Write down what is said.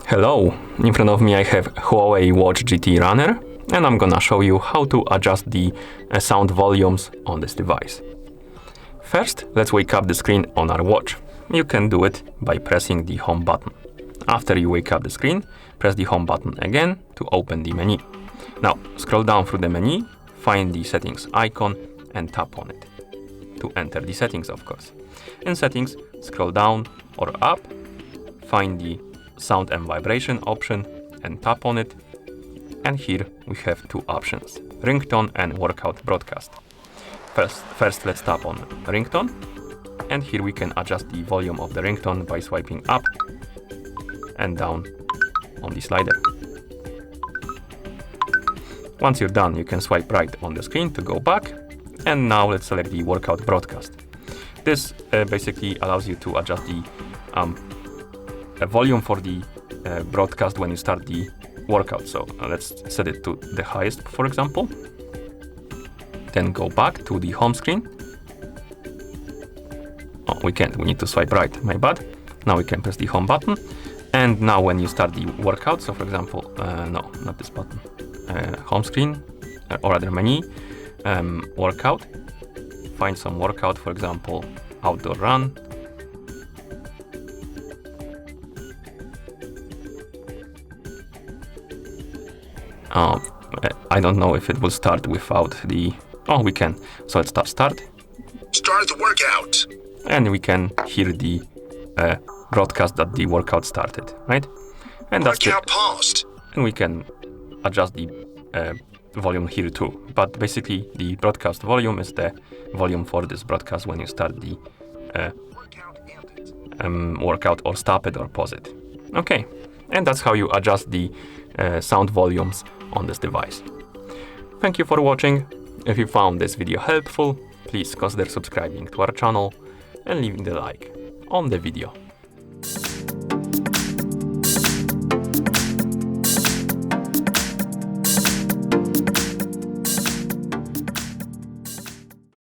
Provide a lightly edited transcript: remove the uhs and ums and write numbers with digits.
Hello, in front of me I have Huawei Watch GT Runner, and I'm gonna show you how to adjust the sound volumes on this device. First, let's wake up the screen on our watch. You can do it by pressing the home button. After you wake up the screen, press the home button again to open the menu. Now, scroll down through the menu, find the settings icon and tap on it to enter the settings, of course. In settings, scroll down or up, find the sound and vibration option and tap on it. And here we have two options, ringtone and workout broadcast. First let's tap on ringtone, and here we can adjust the volume of the ringtone by swiping up and down on the slider. Once you're done, you can swipe right on the screen to go back, and now let's select the workout broadcast. This basically allows you to adjust the volume for the broadcast when you start the workout. So let's set it to the highest, for example. Then go back to the home screen. Oh, we can't, we need to swipe right, my bad. Now we can press the home button. And now when you start the workout, so for example, no, not this button, home screen or other menu, workout, find some workout, for example, outdoor run. I don't know if it will start without the... Oh, we can. So let's start. Start the workout. And we can hear the broadcast that the workout started, right? And that's workout it. Paused. And we can adjust the volume here too. But basically, the broadcast volume is the volume for this broadcast when you start the workout or stop it or pause it. Okay, and that's how you adjust the sound volumes on this device. Thank you for watching. If you found this video helpful, please consider subscribing to our channel and leaving the like on the video.